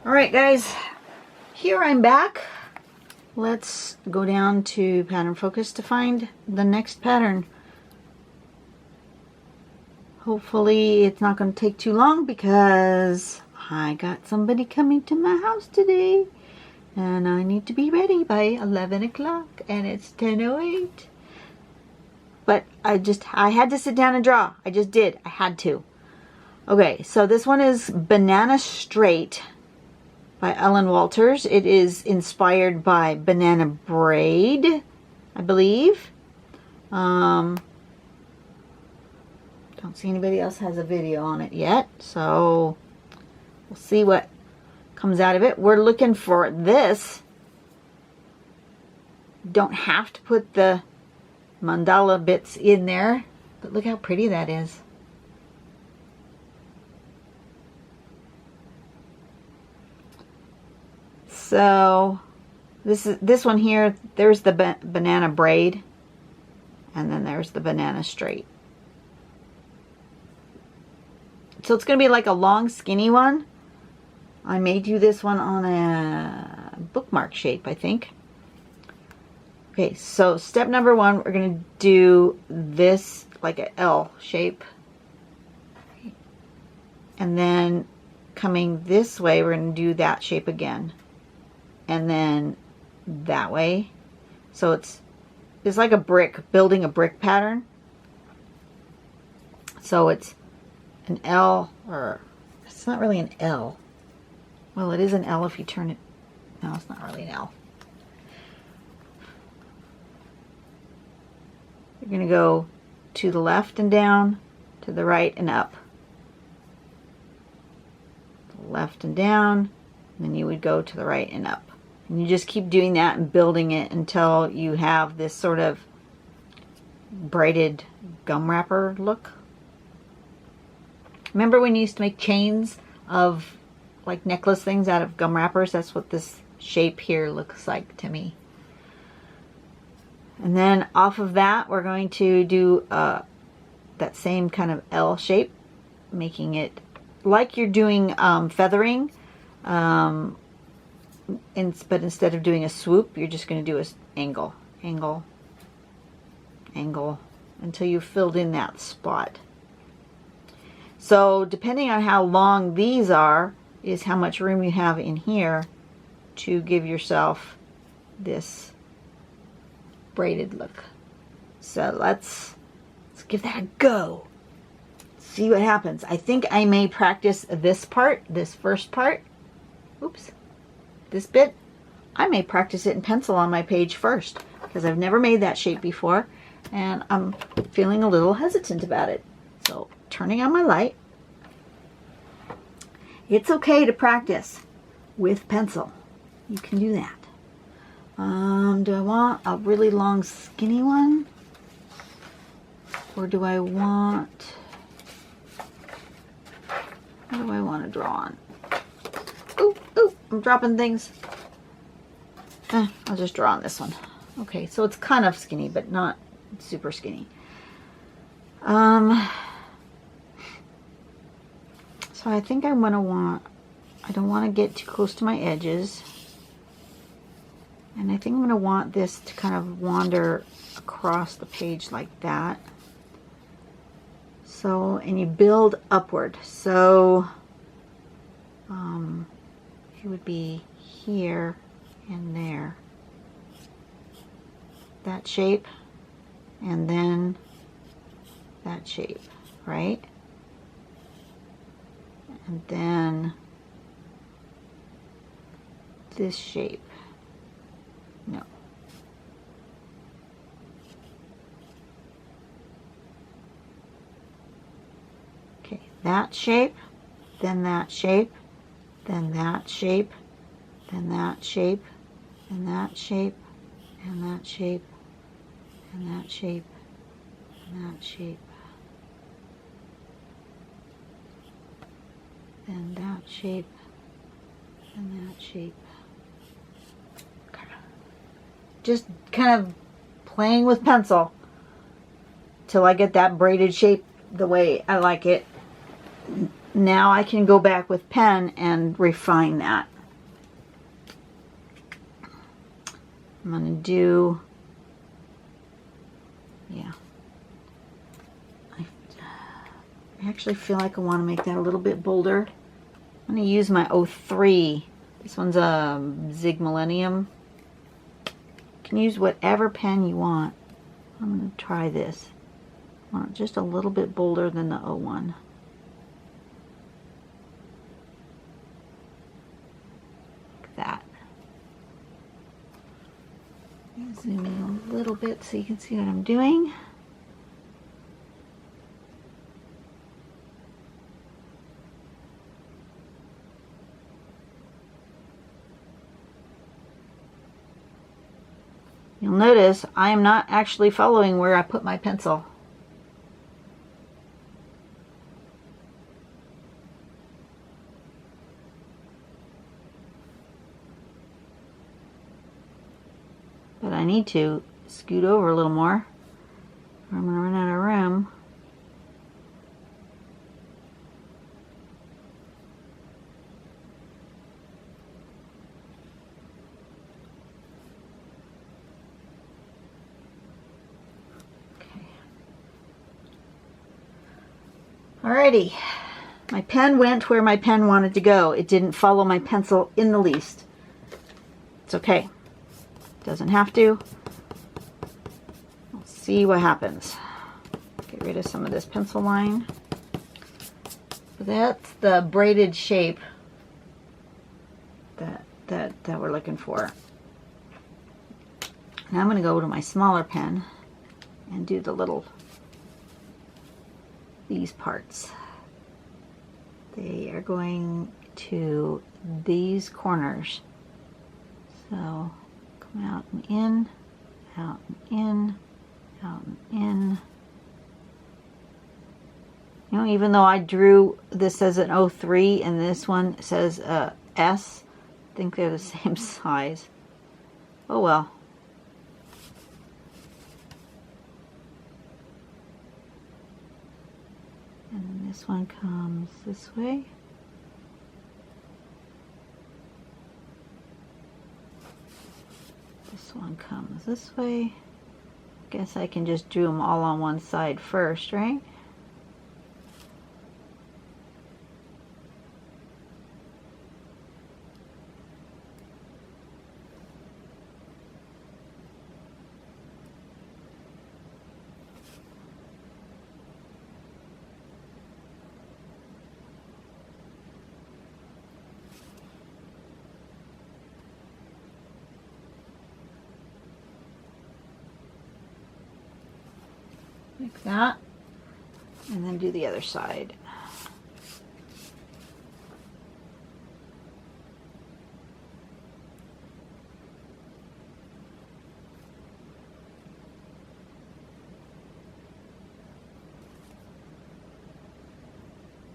Alright guys, here I'm back. Let's go down to pattern focus to find the next pattern. Hopefully it's not going to take too long because I got somebody coming to my house today and I need to be ready by 11 o'clock and it's 10:08. But I had to sit down and draw. I just did. I had to. Okay, so this one is Banana Straight by Ellen Walters. It is inspired by Banana Braid, I believe. Don't see anybody else has a video on it yet, so we'll see what comes out of it. We're looking for this. Don't have to put the mandala bits in there, but look how pretty that is. So this one here, there's the banana braid, and then there's the banana straight. So it's going to be like a long skinny one. I may do this one on a bookmark shape, I think. Okay, so step number one, we're going to do this like an L shape. And then coming this way, we're going to do that shape again. And then that way. So it's like a brick, building a brick pattern. So it's an L, or it's not really an L. Well, it is an L if you turn it. No, it's not really an L. You're going to go to the left and down, to the right and up. Left and down, and then you would go to the right and up. And you just keep doing that and building it until you have this sort of braided gum wrapper look. Remember when you used to make chains of like necklace things out of gum wrappers? That's what this shape here looks like to me. And then off of that, we're going to do that same kind of L shape, making it like you're doing feathering. But instead of doing a swoop, you're just going to do an angle, angle, angle, until you've filled in that spot. So depending on how long these are, is how much room you have in here to give yourself this braided look. So let's give that a go. See what happens. I think I may practice this part, this first part. Oops. This bit. I may practice it in pencil on my page first because I've never made that shape before and I'm feeling a little hesitant about it. So turning on my light. It's okay to practice with pencil. You can do that. Do I want a really long skinny one? Or do I want... What do I want to draw on? Ooh, ooh, I'm dropping things. I'll just draw on this one. Okay, so it's kind of skinny, but not super skinny. So I think I'm gonna I don't want to get too close to my edges. And I think I'm gonna want this to kind of wander across the page like that. So, and you build upward. So, it would be here and there. That shape, and then that shape, right? And then this shape. No. Okay, that shape, then that shape, then that shape, then that shape, and that shape, and that shape, and that shape, and that shape, then that shape, and that shape. Just kind of playing with pencil till I get that braided shape the way I like it. Now I can go back with pen and refine that. I'm going to do, yeah. I actually feel like I want to make that a little bit bolder. I'm going to use my 03. This one's a Zig Millennium. You can use whatever pen you want. I'm going to try this. I want it just a little bit bolder than the 01. Like that. Zoom in a little bit so you can see what I'm doing. You'll notice I am not actually following where I put my pencil. But I need to scoot over a little more or I'm going to run out of room. Alrighty, my pen went where my pen wanted to go. It didn't follow my pencil in the least. It's okay. Doesn't have to. We'll see what happens. Get rid of some of this pencil line. So that's the braided shape that we're looking for. Now I'm going to go to my smaller pen and do the little, these parts. They are going to these corners. So come out and in, out and in, out and in. You know, even though I drew this as an 03 and this one says S, I think they're the same size. Oh well. And then this one comes this way. This one comes this way. Guess I can just do them all on one side first, right? Like that, and then do the other side.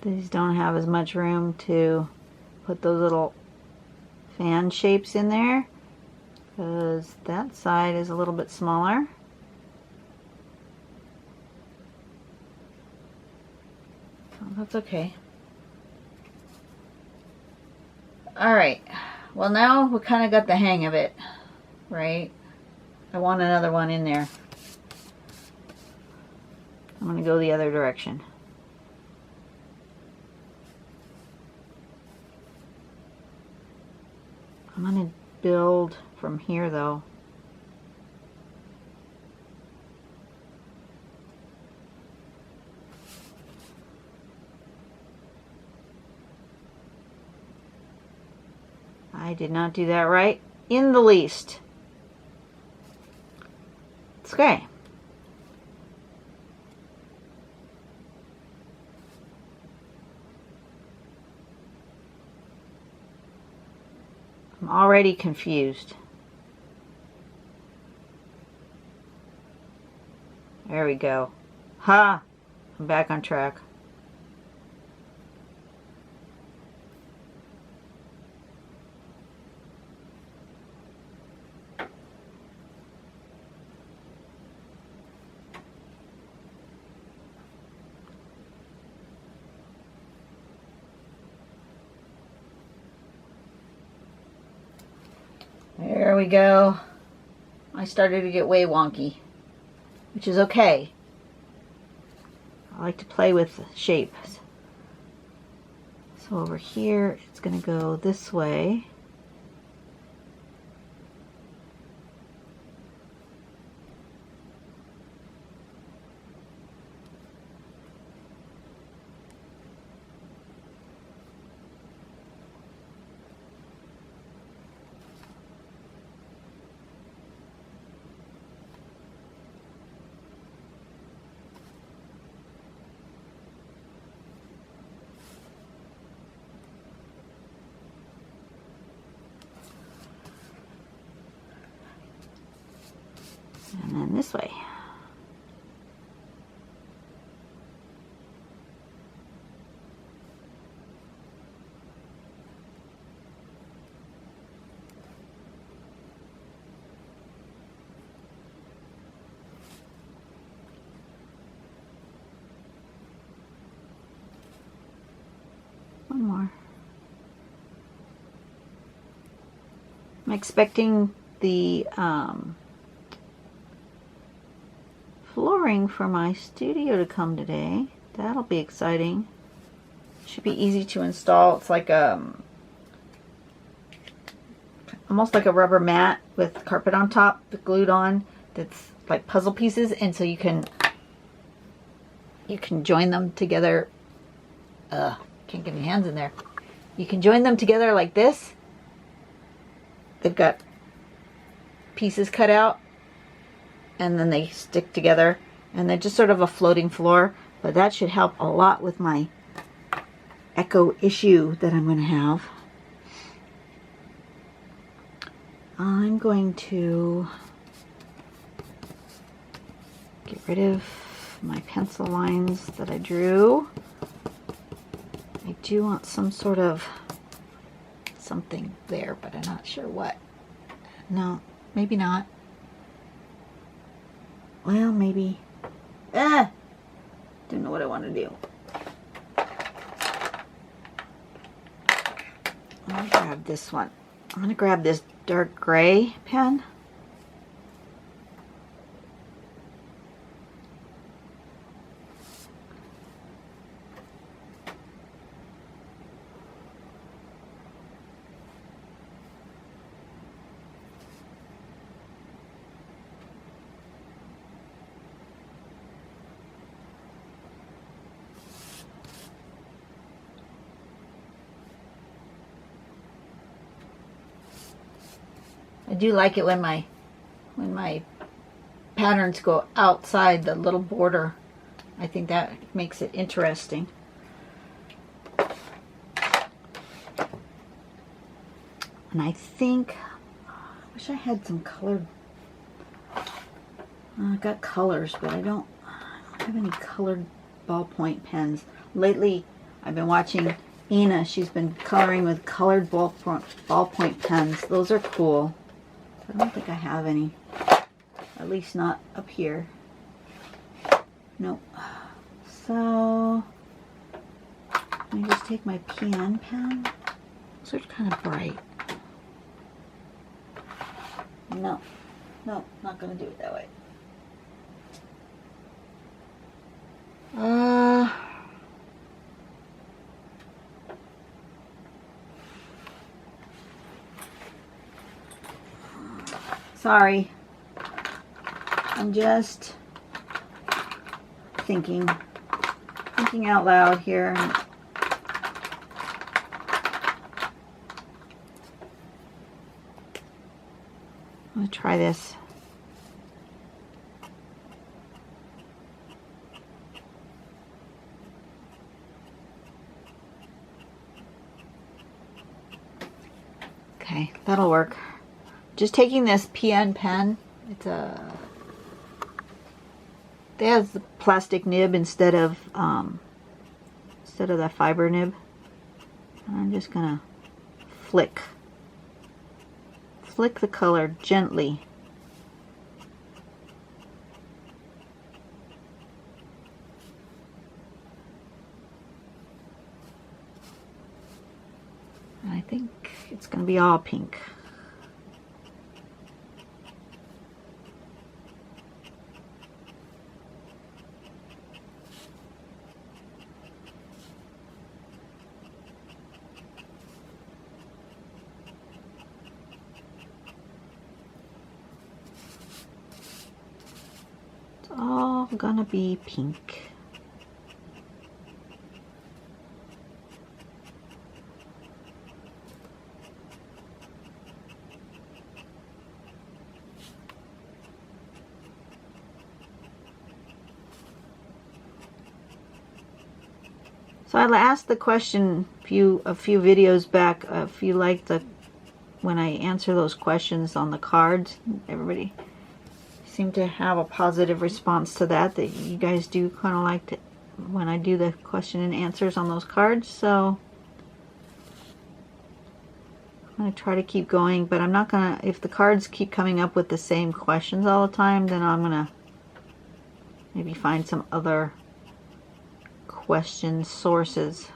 These don't have as much room to put those little fan shapes in there because that side is a little bit smaller. That's okay. Alright, well now we kind of got the hang of it, right? I want another one in there. I'm going to go the other direction. I'm going to build from here though. I did not do that right in the least. It's okay. I'm already confused. There we go. Ha! I'm back on track. There we go. I started to get way wonky, which is okay. I like to play with shapes. So over here, it's going to go this way. And then this way. One more. I'm expecting the flooring for my studio to come today. That'll be exciting. Should be easy to install. It's like almost like a rubber mat with carpet on top, glued on. That's like puzzle pieces, and so you can join them together. Can't get any hands in there. You can join them together like this. They've got pieces cut out, and then they stick together, and they're just sort of a floating floor. But that should help a lot with my echo issue that I'm going to have. I'm going to get rid of my pencil lines that I drew. I do want some sort of something there, but I'm not sure what. No, maybe not. Well, maybe. Don't know what I want to do. I'm going to grab this one. I'm going to grab this dark gray pen. I do like it when my patterns go outside the little border. I think that makes it interesting. And I think, I wish I had some colored, I got colors, but I don't have any colored ballpoint pens. Lately, I've been watching Ina. She's been coloring with colored ballpoint pens. Those are cool. I don't think I have any, at least not up here. Nope. So, let me just take my PN pen. Those are kind of bright. No, not gonna do it that way. Sorry, I'm just thinking out loud here. I'm gonna try this. Okay, that'll work. Just taking this PN pen. It has the plastic nib instead of the fiber nib. And I'm just gonna flick the color gently. And I think it's gonna be all pink. gonna be pink. So I asked the question a few videos back, if you like when I answer those questions on the cards. Everybody seemed to have a positive response to that you guys do kind of like it when I do the question and answers on those cards. So I'm going to try to keep going, but I'm not going to, if the cards keep coming up with the same questions all the time, then I'm going to maybe find some other question sources.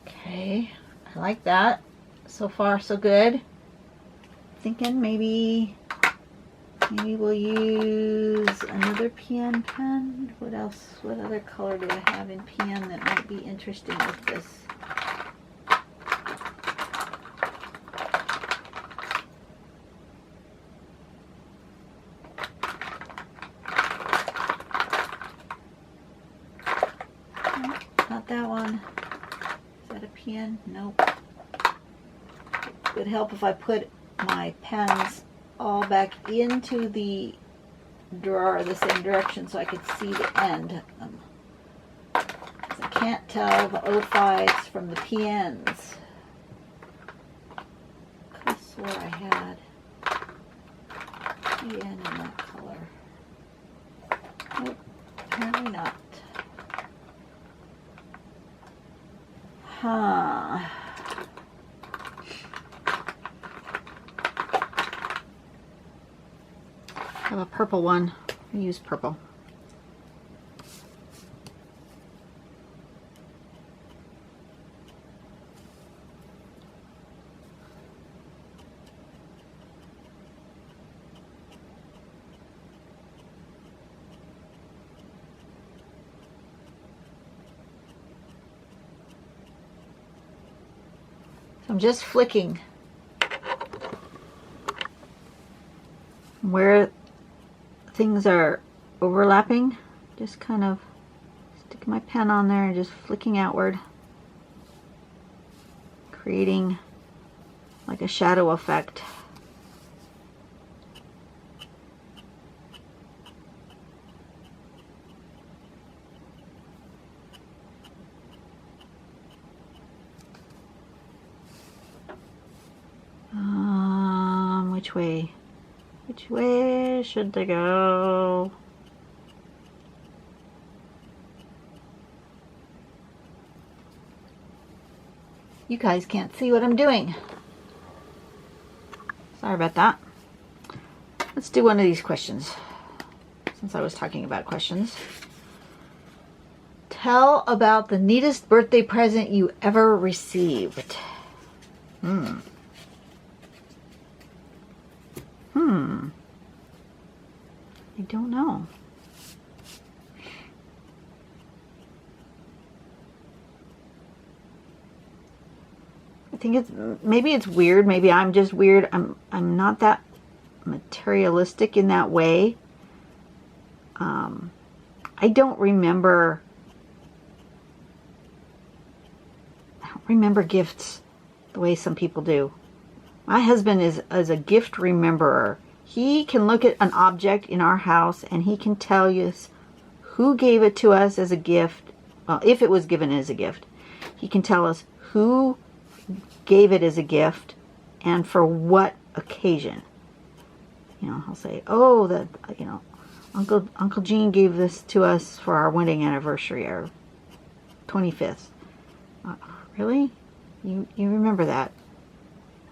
Okay, I like that. So far, so good. Thinking maybe we'll use another PN pen. What else? What other color do I have in PN that might be interesting with this? Not that one. Is that a PN? Nope. It would help if I put my pens all back into the drawer the same direction so I could see the end. I can't tell the 05s from the PNs. I could have swore I had PN in that color. Nope, apparently not. Huh. I have a purple one. I use purple. So I'm just flicking where things are overlapping, just kind of sticking my pen on there and just flicking outward, creating like a shadow effect. Which way? Which way should they go? You guys can't see what I'm doing. Sorry about that. Let's do one of these questions, since I was talking about questions. Tell about the neatest birthday present you ever received. I don't know. I think maybe it's weird. Maybe I'm just weird. I'm not that materialistic in that way. I don't remember gifts the way some people do. My husband is a gift rememberer. He can look at an object in our house and he can tell you who gave it to us as a gift. Well, if it was given as a gift, he can tell us who gave it as a gift and for what occasion. You know, he'll say, "Oh, Uncle Gene gave this to us for our wedding anniversary, our 25th." Really? You remember that?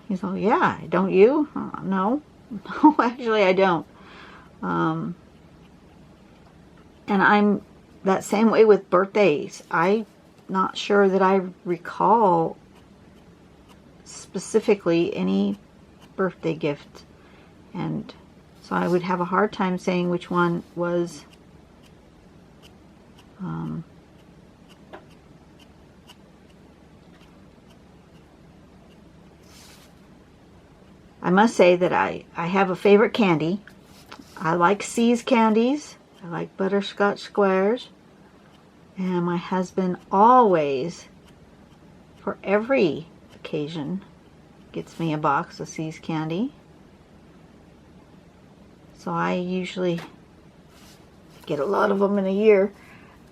He's all, "Yeah, don't you?" No. No, actually I don't. And I'm that same way with birthdays. I'm not sure that I recall specifically any birthday gift. And so I would have a hard time saying which one was I must say that I have a favorite candy. I like C's candies. I like butterscotch squares. And my husband always, for every occasion, gets me a box of C's candy. So I usually get a lot of them in a year,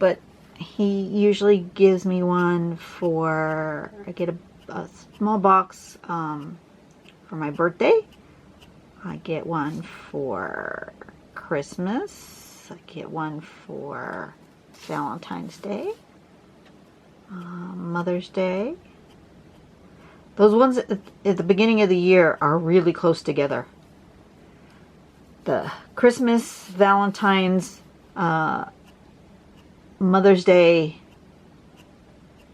but he usually gives me one for, I get a small box for my birthday. I get one for Christmas. I get one for Valentine's Day, Mother's Day. Those ones at the beginning of the year are really close together. The Christmas, Valentine's, Mother's Day,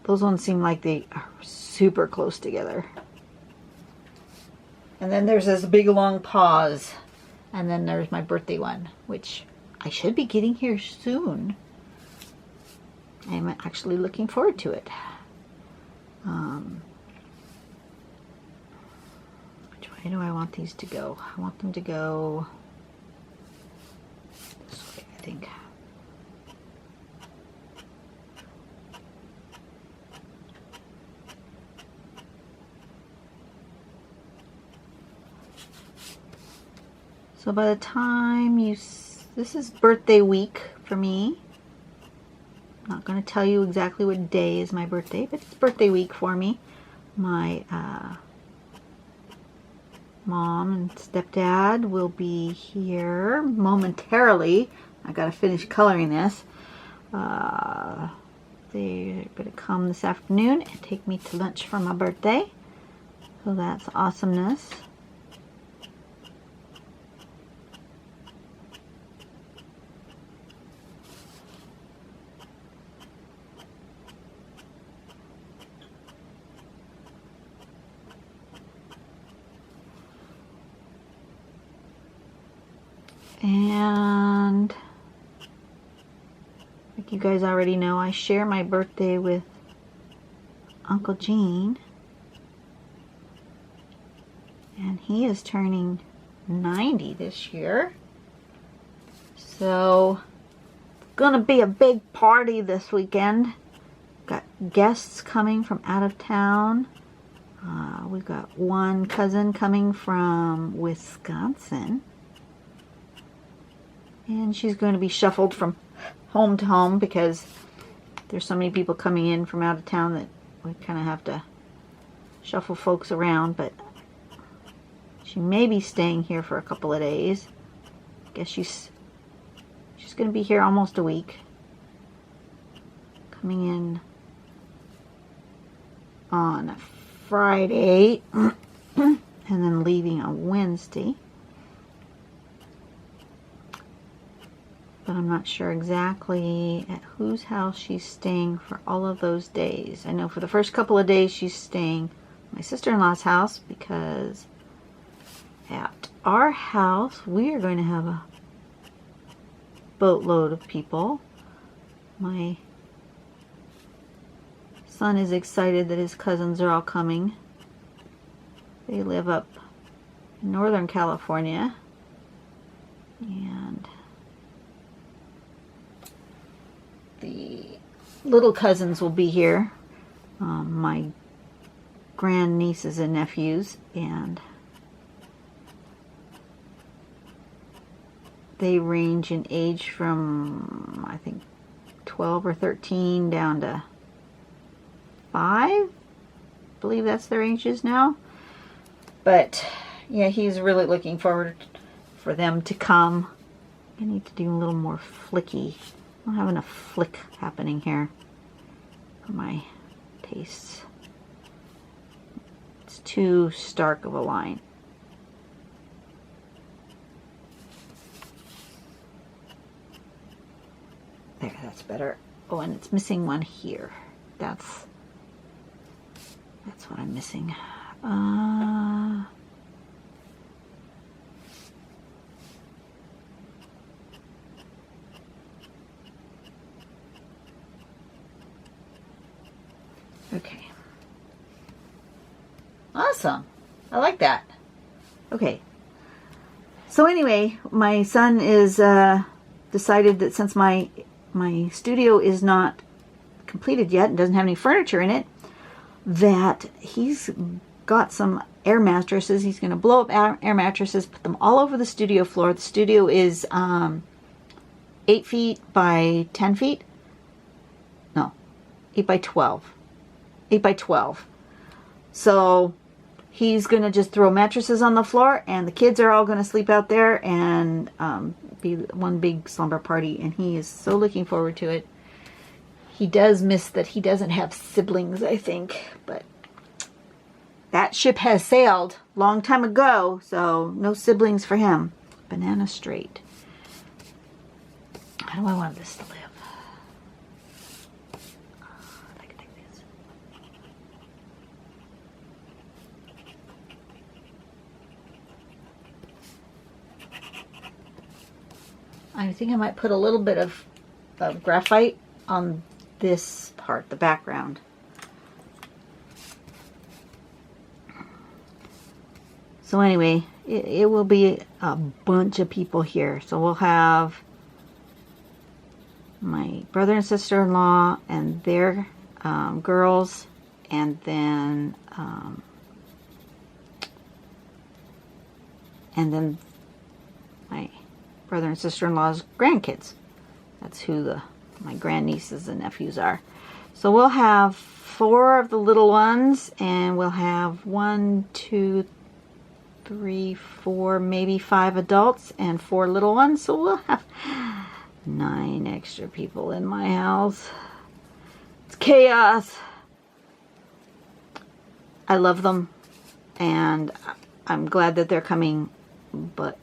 those ones seem like they are super close together. And then there's this big long pause. And then there's my birthday one, which I should be getting here soon. I'm actually looking forward to it. Which way do I want these to go? I want them to go this way, I think. So by the time this is birthday week for me. I'm not going to tell you exactly what day is my birthday, but it's birthday week for me. My mom and stepdad will be here momentarily. I got to finish coloring this. They're going to come this afternoon and take me to lunch for my birthday. So that's awesomeness. And like you guys already know, I share my birthday with Uncle Gene, and he is turning 90 this year. So it's gonna be a big party this weekend. Got guests coming from out of town. We've got one cousin coming from Wisconsin. And she's going to be shuffled from home to home because there's so many people coming in from out of town that we kind of have to shuffle folks around. But she may be staying here for a couple of days. I guess she's going to be here almost a week. Coming in on a Friday and then leaving on Wednesday. But I'm not sure exactly at whose house she's staying for all of those days. I know for the first couple of days she's staying at my sister-in-law's house because at our house we are going to have a boatload of people. My son is excited that his cousins are all coming. They live up in Northern California. And the little cousins will be here, my grandnieces and nephews, and they range in age from, I think, 12 or 13 down to 5. I believe that's their ages now. But yeah, he's really looking forward for them to come. I need to do a little more flicky. I don't have enough flick happening here for my tastes. It's too stark of a line. There, that's better. Oh, and it's missing one here. That's what I'm missing. Okay. Awesome. I like that. Okay. So anyway, my son is decided that since my studio is not completed yet and doesn't have any furniture in it, that he's got some air mattresses. He's going to blow up air mattresses, put them all over the studio floor. The studio is 8 feet by 10 feet. No, 8 by 12. 8 by 12. So he's going to just throw mattresses on the floor, and the kids are all going to sleep out there and be one big slumber party, and he is so looking forward to it. He does miss that he doesn't have siblings, I think, but that ship has sailed long time ago, so no siblings for him. Banana straight. How do I want this to live? I can take this. I think I might put a little bit of graphite on this part, the background. So anyway, it will be a bunch of people here. So we'll have my brother and sister-in-law and their girls, and then my brother and sister-in-law's grandkids. That's who my grandnieces and nephews are. So we'll have 4 of the little ones, and we'll have 1, 2, 3, 4, maybe 5 adults and 4 little ones. So we'll have 9 extra people in my house. It's chaos. I love them, and I'm glad that they're coming, but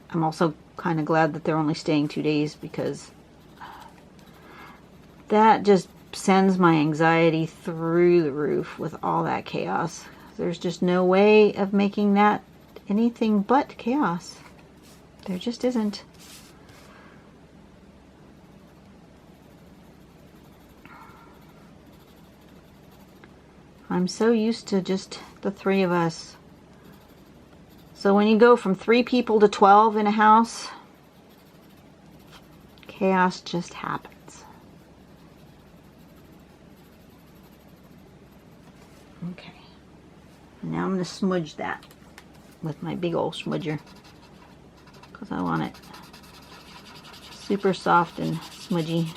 I'm also kind of glad that they're only staying 2 days, because that just sends my anxiety through the roof with all that chaos. There's just no way of making that anything but chaos. There just isn't. I'm so used to just the 3 of us. So when you go from 3 people to 12 in a house, chaos just happens. Okay. Now I'm going to smudge that with my big old smudger, because I want it super soft and smudgy.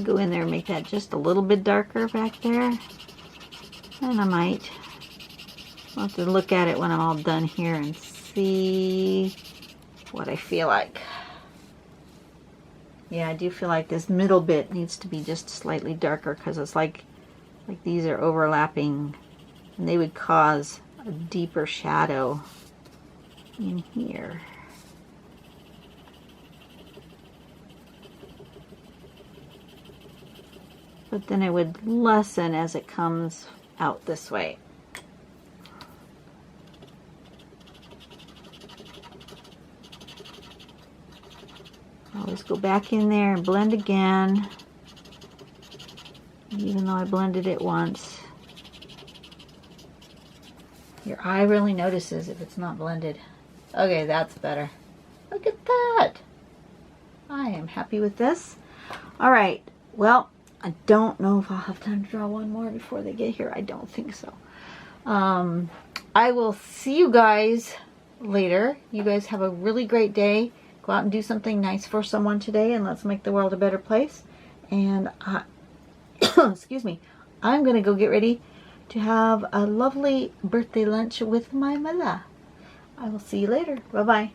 Go in there and make that just a little bit darker back there, and I might. I'll have to look at it when I'm all done here and see what I feel like. Yeah, I do feel like this middle bit needs to be just slightly darker, because it's like these are overlapping, and they would cause a deeper shadow in here. But then it would lessen as it comes out this way. Always go back in there and blend again, even though I blended it once. Your eye really notices if it's not blended. Okay, that's better. Look at that. I am happy with this. All right, well, I don't know if I'll have time to draw one more before they get here. I don't think so. I will see you guys later. You guys have a really great day. Go out and do something nice for someone today, and let's make the world a better place. And excuse me, I'm going to go get ready to have a lovely birthday lunch with my mother. I will see you later. Bye-bye.